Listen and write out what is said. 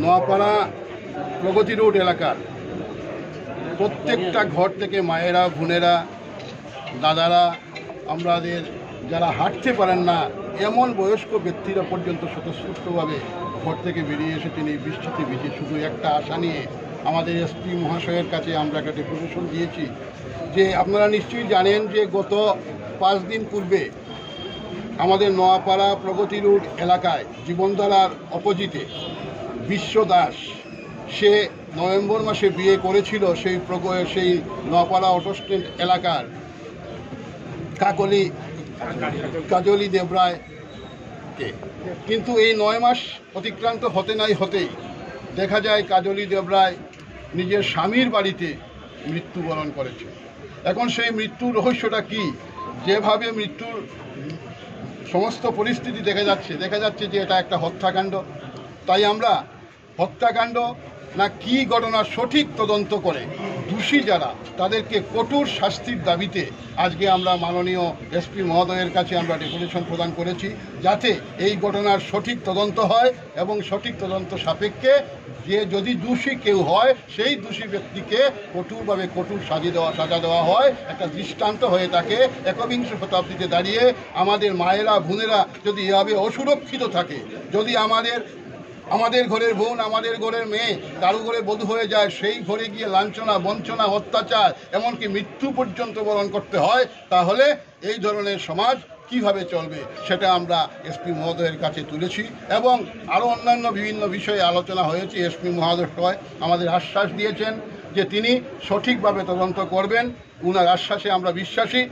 নোয়াপাড়া প্রগতি road এলাকার প্রত্যেকটা ঘর থেকে মায়েরা, বোনেরা, দাদারা, আমাদের যারা হাঁটতে পারেন না এমন বয়স্ক ব্যক্তিরা পর্যন্ত স্বতঃস্ফূর্তভাবে ঘর থেকে বেরিয়ে এসে তিনি বৃষ্টিতে ভিজে শুধু একটা আশা নিয়ে আমাদের এসপি মহাশয়ের কাছে আমরা একটা ডেপুটেশন দিয়েছি যে আপনারা নিশ্চয়ই জানেন যে গত 5 দিন পূর্বে আমাদের নোয়াপাড়া প্রগতি রোড এলাকায় জীবনধারার অপোজিটে বিশ্ব দাস সে নভেম্বর মাসে বিয়ে করেছিল সেই নোয়াপাড়া অটো স্ট্যান্ড এলাকার কাজলি দেবরায়কে। কিন্তু এই 9 মাস অতিক্রান্ত হতেই দেখা যায় কাজলি দেবরায় নিজের স্বামীর বাড়িতে মৃত্যুবরণ করেছে। এখন সেই মৃত্যুর রহস্যটা কি? যেভাবে মৃত্যুর সমস্ত পরিস্থিতি দেখা যাচ্ছে যে এটা একটা হত্যাকাণ্ড। তাই আমরা হত্যাকাণ্ড না কি ঘটনার সঠিক তদন্ত করে দোষী যারা তাদেরকে কঠোর শাস্তির দাবিতে আজকে আমরা মাননীয় এসপি মহোদয়ের কাছে আমরা ডেপুটেশন প্রদান করেছি যাতে এই ঘটনার সঠিক তদন্ত হয় এবং সঠিক তদন্ত সাপেক্ষে যে যদি দোষী কেউ হয় সেই দোষী ব্যক্তিকে কঠোর সাজা দেওয়া হয়, একটা দৃষ্টান্ত হয়ে থাকে। একবিংশ শতাব্দীতে দাঁড়িয়ে আমাদের মায়েরা, বোনেরা যদি এভাবে অসুরক্ষিত থাকে, যদি আমাদের ঘরের বোন, আমাদের ঘরের মেয়ে কারো ঘরে বধূ হয়ে যায়, সেই ঘরে গিয়ে লাঞ্ছনা, বঞ্চনা, অত্যাচার, এমনকি মৃত্যু পর্যন্ত বরণ করতে হয়, তাহলে এই ধরনের সমাজ কিভাবে চলবে সেটা আমরা এসপি মহোদয়ের কাছে তুলেছি এবং আরও অন্যান্য বিভিন্ন বিষয়ে আলোচনা হয়েছে। এসপি মহোদয় আমাদের আশ্বাস দিয়েছেন যে তিনি সঠিকভাবে তদন্ত করবেন। উনার আশ্বাসে আমরা বিশ্বাসী।